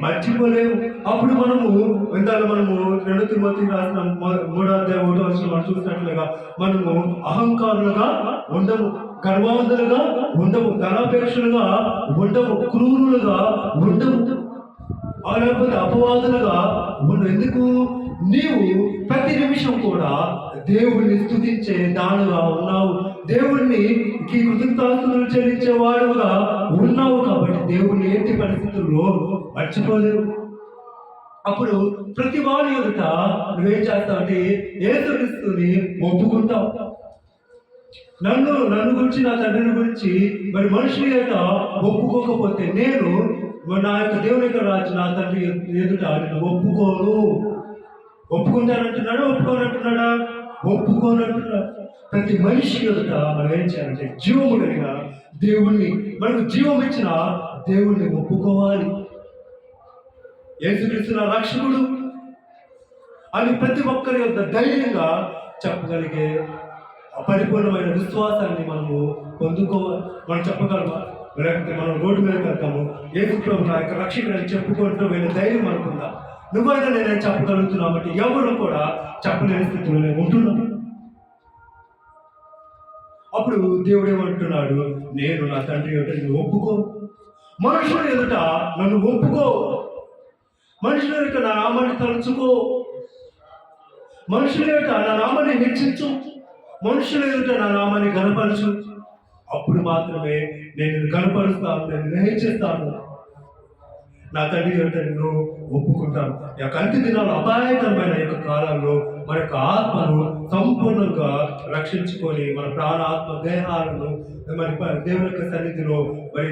మర్చిపోలేము. అప్పుడు మనము ఇందాక మనము 2 తిమోతి రాసిన 3:1 మనం చూసినట్లుగా మనము అహంకారులుగా ఉండము, గర్వవంతులుగా ఉండము, ధనాపేక్షలుగా ఉండము, క్రూరులుగా ఉండము, లేకపోతే అపవాదులుగా ఉండవు. ఎందుకు? నీవు ప్రతి నిమిషం కూడా దేవుణ్ణి స్తుతించే దానుగా ఉన్నావు, దేవుణ్ణి కృతజ్ఞతాస్తుతులు చెల్లించే వాడుగా ఉన్నావు. కాబట్టి దేవుణ్ణి ఎట్టి పరిస్థితుల్లో మర్చిపోలేవు. అప్పుడు ప్రతి వాడి ఎదుట నువ్వేం చేస్తావు అంటే యేసుక్రీస్తుని ఒప్పుకుంటావు. నన్ను గురించి, నా తండ్రిని గురించి మరి మనుషుల ఎదుట ఒప్పుకోకపోతే నేను నా యొక్క దేవుని యొక్క రాజు నా తండ్రి ఎదుట నేను ఒప్పుకోను. ఒప్పుకుంటానంటున్నాడా? ఒప్పుకోనంటున్నాడా? ఒప్పుకోనంటున్నాడు. ప్రతి మనిషి ఎదుట మనం ఏం చేయాలంటే జీవము కలిగిన దేవుణ్ణి, మనకు జీవం ఇచ్చిన దేవుణ్ణి ఒప్పుకోవాలి. యేసుక్రీస్తు నా రక్షకుడు అని ప్రతి ఒక్కరి యొక్క ధైర్యంగా చెప్పగలిగే పరిపూర్ణమైన విశ్వాసాన్ని మనము పొందుకోవాలి. మనం చెప్పగలమా? లేకపోతే మనం రోడ్డు మీద వెళ్తాము, యేసు ప్రభు నా యొక్క రక్షకుడని చెప్పుకుంటూ వెళ్ళే ధైర్యం మనకుందా? నువ్వైనా నేనే చెప్పగలుగుతున్నావు అంటే ఎవరు కూడా చెప్పలేని స్థితిలోనే ఉంటున్నాను. అప్పుడు దేవుడు ఏమంటున్నాడు? నేను నా తండ్రి ఎదుట నువ్వు ఒప్పుకో, మనుషుల ఎదుట నన్ను ఒప్పుకో, మనుషుల ఎదుట నా నామాన్ని తలుచుకో, మనుషుల ఎదుట నా నామాన్ని హెచ్చించు, మనుషుల ఎదుట నా నామాన్ని గనపరచు. అప్పుడు మాత్రమే నేను కనపరుస్తాను, నేను హెచ్చిస్తాను, నా తండ్రి ఎదుట నిన్ను ఒప్పుకుంటాను. ఈ యొక్క అంత్య దినాలు అపాయకరమైన యొక్క కాలంలో మన యొక్క ఆత్మను సంపూర్ణంగా రక్షించుకొని మన ప్రాణ ఆత్మ దేహాలను మరి దేవుని యొక్క సన్నిధిలో మరి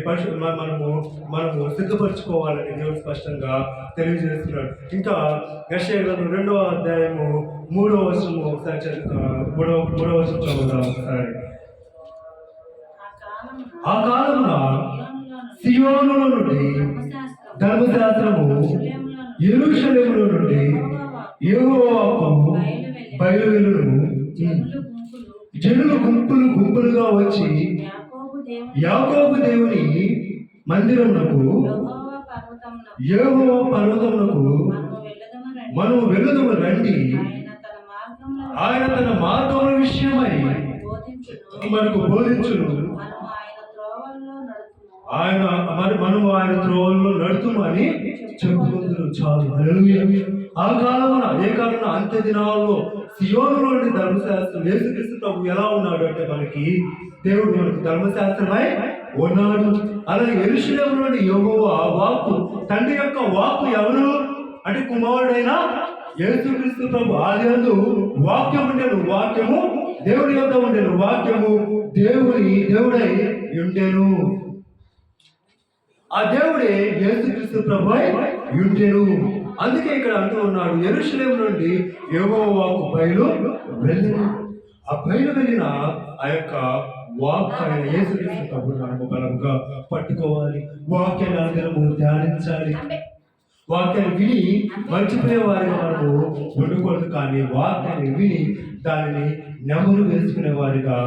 మనము సిద్ధపరచుకోవాలని దేవుడు స్పష్టంగా తెలియజేస్తున్నాడు. ఇంకా యెషయా గ్రంథం 2వ అధ్యాయము 3వ వచనము ఒకసారి మూడవ వచనం చదువుదాం ఒకసారి. ఆ కాలమున సియోనులో నుండి ధర్మశాస్త్రము, యెరూషలేములో నుండి యెహోవాకు బయలువెళ్ళును. జనులు గుంపులుగా వచ్చి యాకోబు దేవుని మందిరమునకు, యెహోవా పర్వతమునకు మనము వెళుదము రండి, ఆయన తన మార్గముల విషయమై మనకు బోధించును, మనము ఆయన త్రోవల్లో నడుతుమని చెప్పుకుంటున్నాం. చాలు. హల్లెలూయా. ఆ కాలమున ఏ కాలంలో అంత్య దినాల్లో సియోనులోని ధర్మశాస్త్రం యేసుక్రీస్తు ప్రభు ఎలా ఉన్నాడు అంటే మనకి దేవుడు మనకు ధర్మశాస్త్రమై ఉన్నాడు. అలాగే యెరూషలేములోని యెహోవా వాక్కు, తండ్రి యొక్క వాక్కు ఎవరు అంటే కుమారుడైన యేసుక్రీస్తు ప్రభు. ఆదియందు వాక్యం ఉండెను, వాక్యము దేవుని యొద్ద ఉండెను, వాక్యము దేవుడై ఉండెను. ఆ దేవుడే యేసుక్రీస్తు ప్రభు ఉండెను. అందుకే ఇక్కడ అంటూ ఉన్నాడు, యెరూషలేము నుండి యెహోవా వాక్కు బయలు వెళ్ళెను. ఆ బయలు వెళ్ళిన ఆ యొక్క వాక్ ఆయన యేసుక్రీస్తు ప్రభు మనము బలంగా పట్టుకోవాలి. వాక్యాన్ని అందరము ధ్యానించాలి. వాక్యాన్ని విని మర్చిపోయే వారిగా మనము ఉండకూడదు, కానీ వాక్యాన్ని విని దానిని నెమరు వేసుకునే వారిగా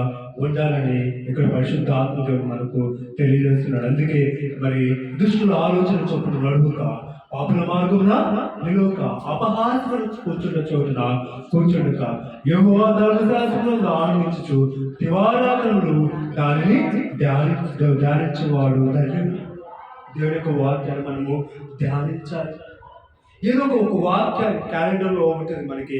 ఉండాలని ఇక్కడ పరిశుద్ధ ఆత్మదేవుడు మనకు తెలియజేస్తున్నాడు. అందుకే మరి దుష్టుల ఆలోచన చొప్పున నడువుక, పాపుల మార్గమున నిలువక, అపహాస్యులు కూర్చున్న చోటున కూర్చుండుక, యెహోవా ధర్మశాస్త్రములను ఆనందించుచు దివారాత్రములు దానిని ధ్యానించేవాడు ధన్యుడు. దేవుని యొక్క వాక్యాన్ని మనము ధ్యానించాలి. ఏదో ఒక వాక్యం క్యాలెండర్లో ఉంటుంది మనకి,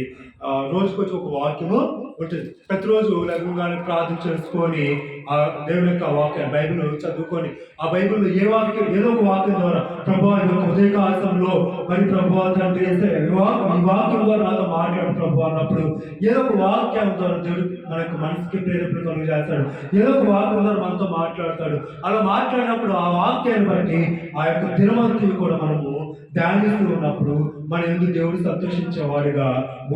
రోజుకొచ్చి ఒక వాక్యము ఉంటుంది. ప్రతిరోజు లగ్నంగానే ప్రార్థన చేసుకొని ఆ దేవుని యొక్క వాక్యం బైబిల్ చదువుకొని ఆ బైబిల్లో ఏ వాక్యం ఏదో ఒక వాక్యం ద్వారా ప్రభు ఉదయకాలంలో మరి ప్రభు తండ్రి ఈ వాక్యం ద్వారా నాతో మాట్లాడు ప్రభు అన్నప్పుడు ఏదో ఒక వాక్యం ద్వారా దేవుడు మనకు మనసుకి ప్రేరేపణ కలుగు చేస్తాడు. ఏదో ఒక వాక్యం ద్వారా మనతో మాట్లాడతాడు. అలా మాట్లాడినప్పుడు ఆ వాక్యాన్ని బట్టి ఆ యొక్క దినమంతి కూడా మనము ధ్యానిస్తూ ఉన్నప్పుడు మన ఎందుకు దేవుడు సంతోషించేవాడిగా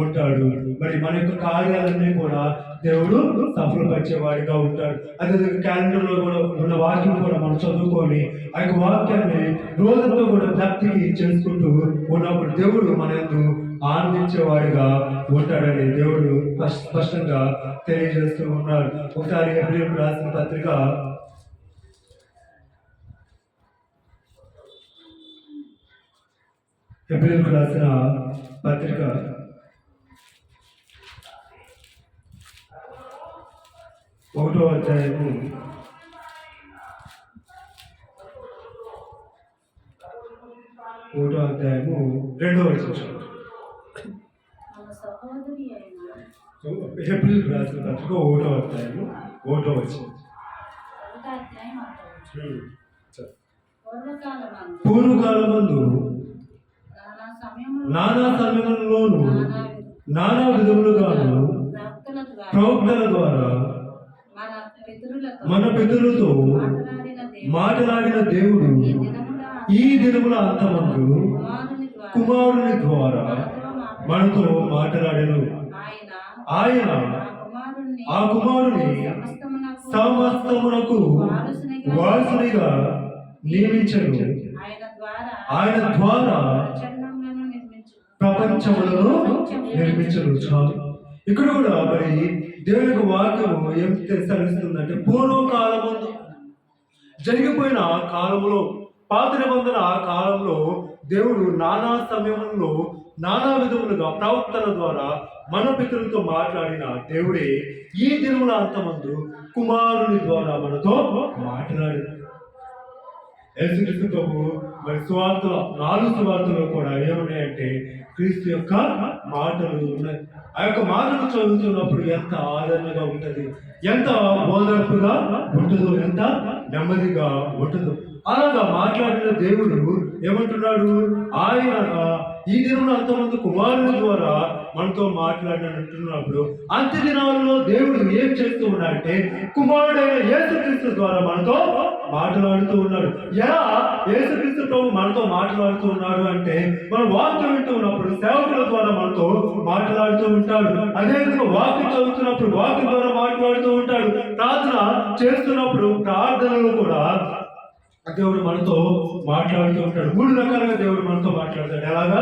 ఉంటాడు. మరి మన యొక్క కార్యాలన్నీ కూడా దేవుడు సఫలపరిచేవాడిగా ఉంటాడు. అదే క్యాలెండర్లో కూడా ఉన్న వాక్యం కూడా మనం చదువుకొని ఆ యొక్క వాక్యాన్ని రోజుతో కూడా భక్తికి చేసుకుంటూ ఉన్నప్పుడు దేవుడు మన ఎందుకు ఆనందించేవాడిగా ఉంటాడని దేవుడు స్పష్టంగా తెలియజేస్తూ ఉన్నాడు. ఒకసారి హెబ్రీయులకు రాసిన పత్రిక హెబ్రీయులకు రాసిన పత్రిక 1వ అధ్యాయము 2వ వచనం. హెబ్రీయులకు రాసిన పత్రిక 1వ అధ్యాయము 1వ వచనం. పూర్వకాలమందు నానా సమయములలోను నానా విధములుగాను ప్రవక్తల ద్వారా మన పితరులతో మాట్లాడిన దేవుడు ఈ దినముల అంతమందు కుమారుని ద్వారా మనతో మాట్లాడెను. ఆయన ఆ కుమారుని సమస్తమునకు వారసునిగా నియమించను. ఆయన ద్వారా ప్రపంచములను నిర్మించను. చాలు. ఇక్కడ కూడా మరి దేవుని యొక్క వాక్యము ఏం తెలుస్తుందంటే పూర్వకాలము జరిగిపోయిన కాలంలో, పాత నిబంధన కాలంలో దేవుడు నానా సమయంలో నానా విధములుగా ప్రవక్తల ద్వారా మన పితరులతో మాట్లాడిన దేవుడే ఈ దినముల అంతమందు కుమారుని ద్వారా మనతో మాట్లాడి. యేసుక్రీస్తు ప్రభు మరి సువార్తలు 4 సువార్తలు కూడా ఏమున్నాయంటే క్రీస్తు యొక్క మాటలు ఉన్నాయి. ఆ యొక్క మాటలు చదువుతున్నప్పుడు ఎంత ఆదరణగా ఉంటుంది, ఎంత ఓదార్పుగా ఉంటుందో, ఎంత నెమ్మదిగా ఉంటుందో. అలాగా మాట్లాడిన దేవుడు ఏమంటున్నాడు, ఆయన ఈ దినంలో అంతమంది కుమారుల ద్వారా మనతో మాట్లాడినట్టున్నప్పుడు అంత్య దినాల్లో దేవుడు ఏం చేస్తూ ఉన్నాడంటే కుమారుడైన యేసుక్రీస్తు ద్వారా మనతో మాట్లాడుతూ ఉన్నాడు. ఎలా యేసుక్రీస్తు ప్రభు మనతో మాట్లాడుతూ ఉన్నాడు అంటే మన వాక్యం వింటూ ఉన్నప్పుడు సేవకుల ద్వారా మనతో మాట్లాడుతూ ఉంటాడు. అదేవిధంగా వాక్యం చదువుతున్నప్పుడు వాక్యం ద్వారా మాట్లాడుతూ ఉంటాడు. ప్రార్థన చేస్తున్నప్పుడు ప్రార్థనలో కూడా దేవుడు మనతో మాట్లాడుతూ ఉంటాడు. 3 రకాలుగా దేవుడు మనతో మాట్లాడతాడు. ఎలాగా?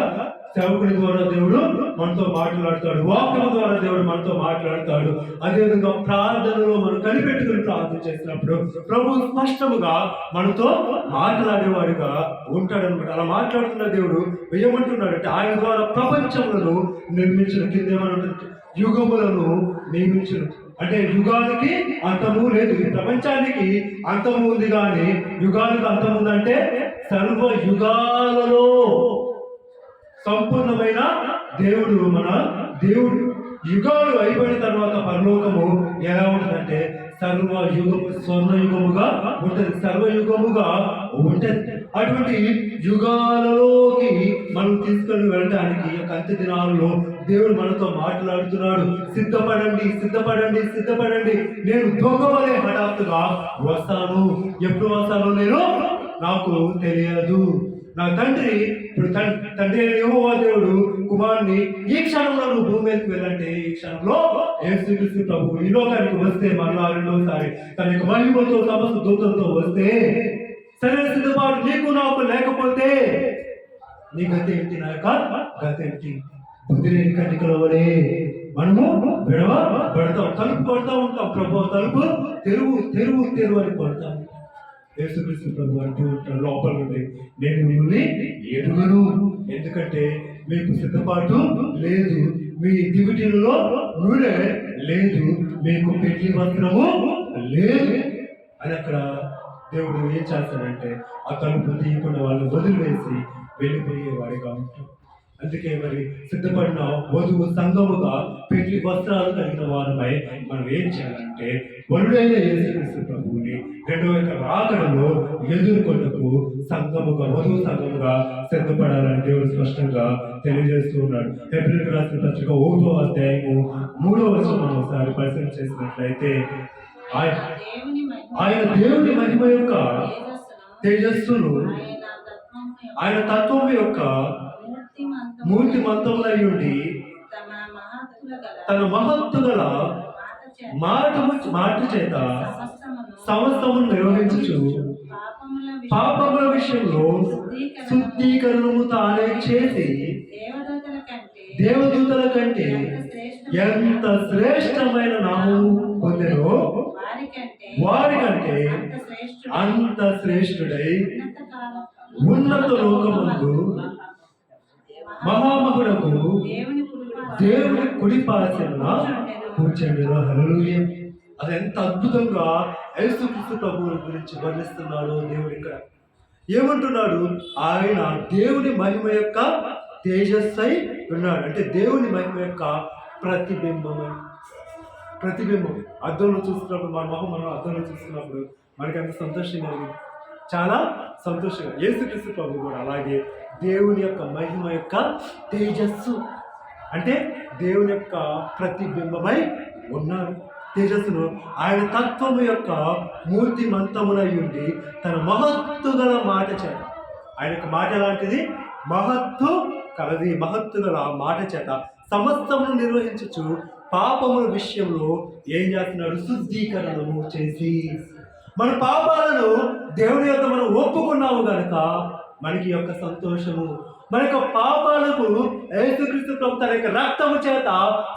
సేవకుడి ద్వారా దేవుడు మనతో మాట్లాడతాడు, వాక్యం ద్వారా దేవుడు మనతో మాట్లాడతాడు. అదేవిధంగా ప్రార్థనలో మనం కనిపెట్టుకుని ప్రార్థన చేసినప్పుడు ప్రభు స్పష్టముగా మనతో మాట్లాడేవాడిగా ఉంటాడనమాట. అలా మాట్లాడుతున్న దేవుడు ఏమంటున్నాడంటే ఆయన ద్వారా ప్రపంచములను నిర్మించిన, కింద ఏమనుంటుంది, యుగములను నియమించను. అంటే యుగానికి అంతము లేదు, ఈ ప్రపంచానికి అంతము ఉంది, కానీ యుగానికి అంతం ఉందంటే సర్వ యుగాలలో సంపూర్ణమైన దేవుడు మన దేవుడు. యుగాలు అయిపోయిన తర్వాత పరలోకము ఎలా ఉంటుందంటే స్వర్ణయుగముగా ఉంటది, సర్వయుగముగా ఉంటది. అటువంటి యుగాలలోకి మనం తీసుకొని వెళ్ళడానికి ఈ యొక్క అంత్య దినాల్లో దేవుడు మనతో మాట్లాడుతున్నాడు. సిద్ధపడండి, సిద్ధపడండి, సిద్ధపడండి, నేను దొంగవలే హఠాత్తుగా వస్తాను. ఎప్పుడు వస్తానో నేను నాకు తెలియదు. నా తండ్రి ఇప్పుడు తండ్రి యెహోవా దేవుడు కుమారుని ఈ క్షణంలో నువ్వు భూమి మీదకి వెళ్ళంటే ఈ క్షణంలో యేసుక్రీస్తు ప్రభువు ఈ లోకానికి వస్తే మరలా రెండోసారి తన యొక్క మహిమతో సమస్త దూతలతో వస్తే సరైన సిద్ధపాటు నీకు నాకు లేకపోతే నీ గతి ఏంటి? నా యొక్క గతి ఏంటి? బుద్ధి లేని కన్నికల వలె మనము పడతాం, తలుపు కొడతా ఉంటాం. ప్రభు తలుపు తెరువు తెరువు తెరువు అని కొడతాం. యేసుక్రీస్తు ప్రభు అంటూ ఉంటాడు లోపల నుండి, నేను మిమ్మల్ని ఎరుగను, ఎందుకంటే మీకు సిద్ధపాటు లేదు, మీ దివిటీలలో నూనె లేదు, మీకు పెళ్లి వస్త్రము లేదు అని. అక్కడ దేవుడు ఏం చేస్తాడంటే ఆ తలుపు తీయకుండా వాళ్ళు వదిలివేసి వెళ్ళిపోయేవాడిగా ఉంటాడు. అందుకే మరి సిద్ధపడిన వధువు సంఘముగా పెళ్లి వస్త్రాలు కలిగిన వారమై మనం ఏం చేయాలంటే వరుడైన యేసుక్రీస్తు ప్రభువుని రెండవ రాకడలో ఎదుర్కొన్నకు సంఘముగా వధువు సంఘముగా సిద్ధపడాలని దేవుడు స్పష్టంగా తెలియజేస్తూ ఉన్నాడు. హెబ్రీయులకు రాసిన పత్రిక 1వ అధ్యాయము 3వ వచనం మనం ఒకసారి పరిశీలన చేసినట్లయితే ఆయన దేవుని మహిమ యొక్క తేజస్సును, ఆయన తత్వం యొక్క మూర్తి మంతములై ఉండి తన మహత్తు గల మాట చేత సమస్తమును నిర్వహించుచు పాపముల విషయంలో శుద్ధీకరణము తానే చేసి దేవదూతల కంటే ఎంత శ్రేష్టమైన నామము పొందెనో వారికంటే అంత శ్రేష్ఠుడై ఉన్నత లోకమందు మహామహుడకు దేవుని కుడి పార్శ్వమున కూర్చుండెను. హల్లెలూయా. అది ఎంత అద్భుతంగా యేసుక్రీస్తు ప్రభువు గురించి వర్ణిస్తున్నాడు దేవుడు. ఇక్కడ ఏమంటున్నాడు? ఆయన దేవుని మహిమ యొక్క తేజస్సై ఉన్నాడు. అంటే దేవుని మహిమ యొక్క ప్రతిబింబం. అద్దంలో చూస్తున్నప్పుడు మన మొహం మనం అద్దంలో చూస్తున్నప్పుడు మనకి ఎంత సంతోషం కలిగింది, చాలా సంతోషంగా. యేసుక్రీస్తు ప్రభువు కూడా అలాగే దేవుని యొక్క మహిమ యొక్క తేజస్సు అంటే దేవుని యొక్క ప్రతిబింబమై ఉన్నారు. తేజస్సును ఆయన తత్వము యొక్క మూర్తి మంతమునై ఉండి తన మహత్తు గల మాట చేత, ఆయన యొక్క మాట లాంటిది, మహత్తు కలది, మహత్తు గల మాట చేత సమస్తమును నిర్వహించుచు పాపముల విషయంలో ఏం చేస్తున్నాడు? శుద్ధీకరణము చేసి. మన పాపాలను దేవుని యొక్క మనం ఒప్పుకున్నాము కనుక మనకి యొక్క సంతోషము, మన యొక్క పాపాలకు యేసుక్రీస్తు ప్రభు తన యొక్క రక్తము చేత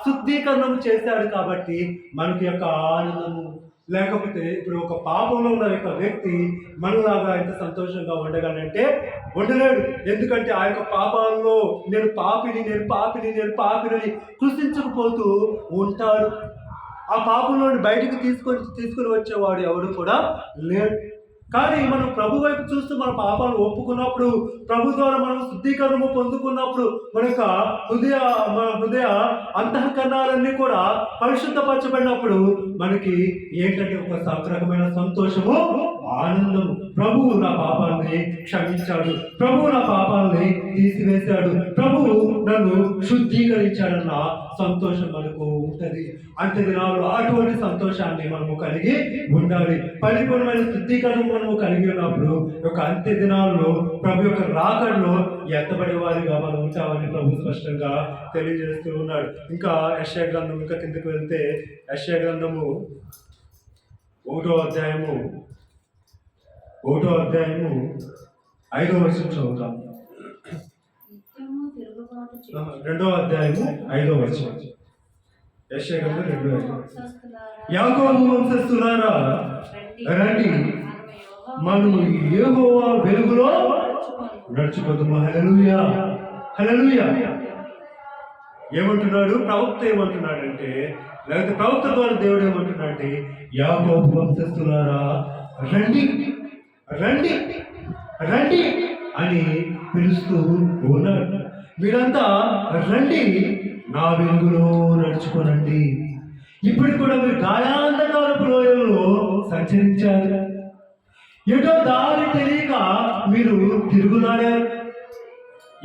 శుద్ధీకరణము చేశాడు కాబట్టి మనకి యొక్క ఆనందము. లేకపోతే ఇప్పుడు ఒక పాపంలో ఉన్న యొక్క వ్యక్తి మనలాగా ఎంత సంతోషంగా ఉండగలంటే ఉండలేడు. ఎందుకంటే ఆ యొక్క పాపాలలో నేను పాపిని కృషించుకుపోతూ ఉంటాడు. ఆ పాపంలోని బయటికి తీసుకొని వచ్చేవాడు ఎవడు కూడా లేడు. కానీ మనం ప్రభు వైపు చూస్తూ మన పాపాలను ఒప్పుకున్నప్పుడు, ప్రభు ద్వారా మనం శుద్ధీకరణము పొందుకున్నప్పుడు మన హృదయ అంతఃకరణాలన్నీ కూడా పరిశుద్ధపరచబడినప్పుడు మనకి ఏంటంటే ఒక రకమైన సంతోషము, ఆనందము. ప్రభువు నా పాపాలని క్షమించాడు, ప్రభువు నా పాపాలని తీసివేశాడు, ప్రభువు నన్ను శుద్ధీకరించాడన్న సంతోషం మనకు ఉంటుంది. అంత్య దినాల్లో అటువంటి సంతోషాన్ని మనము కలిగి ఉండాలి. పరిపూర్ణమైన శుద్ధీకరణ మనము కలిగి ఉన్నప్పుడు ఒక అంత్య దినాల్లో ప్రభు యొక్క రాకడలో ఎత్తబడే వారిగా మనం ఉంటామని ప్రభు స్పష్టంగా తెలియజేస్తూ ఉన్నాడు. ఇంకా యెషయా గ్రంథం ఇంకా కిందకు వెళ్తే యెషయా గ్రంథము 1వ అధ్యాయము 5వ వచనం చదువుతాం. 2వ అధ్యాయము 5వ వచనం. యెషయా గ్రంథం 2:5. యాకోబు వంశస్థులారా రండి, మనము యెహోవా వెలుగులో నడుచుకుందాము. హల్లెలూయా, హల్లెలూయా. ఏమంటున్నాడు ప్రవక్త? ఏమంటున్నాడంటే, లేకపోతే ప్రవక్త ద్వారా దేవుడు ఏమంటున్నాడంటే, యాకోబు వంశస్థులారా రండి రండి రండి అని పిలుస్తూ ఉన్నాడు. మీరంతా రండి, నా వెలుగులో నడుచుకోనండి. ఇప్పుడు కూడా మీరు గాఢాంధకారపు లోయలలో హెచ్చరించారు. ఎటో దారి తెలియక మీరు తిరుగులాడారు.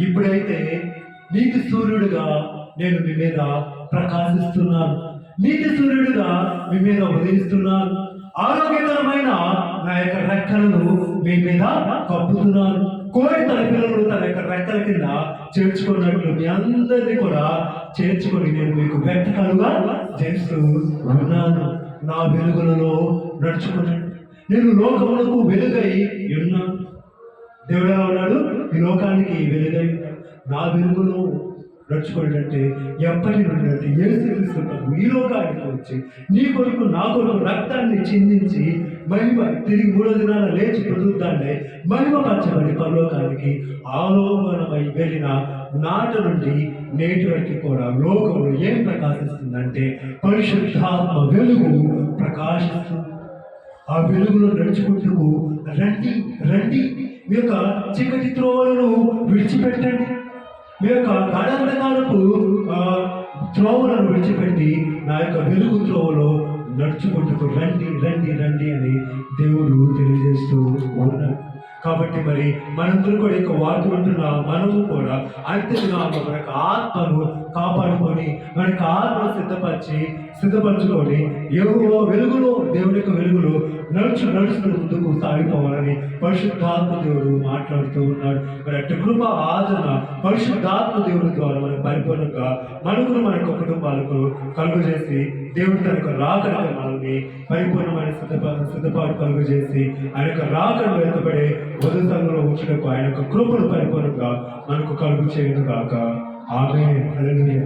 ఇప్పుడైతే నీతి సూర్యుడిగా నేను మీ మీద ప్రకాశిస్తున్నాను, నీతి సూర్యుడిగా మీ మీద ఉదయిస్తున్నాను. ఆరోగ్యకరమైన నా యొక్క రెక్కలను మీ మీద కప్పుతున్నాను. కోడి తన పిల్లలు తన యొక్క రెక్కల కింద చేర్చుకున్నట్లు మీ అందరినీ కూడా చేర్చుకొని నేను మీకు వెంటకలుగా చేస్తూ ఉన్నాను. నా వెలుగులలో నడుచుకున్నాను. నేను లోకములకు వెలుగై ఉన్నాను. దేవుడు ఎలా ఉన్నాడు? ఈ లోకానికి వెలుగై నా వెలుగులో నడుచుకోవాలంటే ఎప్పటి నుండి అంటే యేసుక్రీస్తు ఈ లోకానికి వచ్చి నీ కొరకు నా కొరకు రక్తాన్ని చిందించి మహిమ తిరిగి 3వ దినాన లేచి పునరుద్ధాన్ని మహిమపరచబడి పరలోకానికి ఆలోకనమై వెళ్ళిన నాటి నుండి నేటి వరకు కూడా లోకంలో ఏం ప్రకాశిస్తుందంటే పరిశుద్ధాత్మ వెలుగు ప్రకాశిస్తుంది. ఆ వెలుగులో నడుచుకుంటూ రండి రండి, మీ యొక్క చీకటి త్రోవలను విడిచిపెట్టండి, మీ యొక్క గాఢాంధకారపు త్రోవలను విడిచిపెట్టి నా యొక్క వెలుగు త్రోవలో నడుచుకుంటూ రండి రండి రండి అని దేవుడు తెలియజేస్తూ ఉన్నారు. కాబట్టి మరి మనందరూ కూడా యొక్క వాక్యం ఉంటున్న మనము కూడా అంతగా మన యొక్క ఆత్మను కాపాడుకొని మన యొక్క ఆత్మను సిద్ధపరచుకొని ఏవో వెలుగులో దేవుని యొక్క వెలుగులో నడుస్తూ ముందుకు సాగిపోవాలని పరిశుద్ధాత్మ దేవుడు మాట్లాడుతూ ఉన్నాడు. మరి అట్టి కృప ఆదరణ పరిశుద్ధాత్మ దేవుడి ద్వారా మనకు పరిపూర్ణంగా మనకు మన యొక్క కుటుంబాలకు కలుగజేసి దేవుడు తన యొక్క రాకడగా మనల్ని పరిపూర్ణమైన సిద్ధపాటు కలుగజేసి ఆయన యొక్క రాకడను వెతబడే వధు సంఘంలో ఉంచడానికి ఆయన యొక్క కృపను పరిపూర్ణంగా మనకు కలుగు చేయను గాక. ఆమేన్. హల్లెలూయా.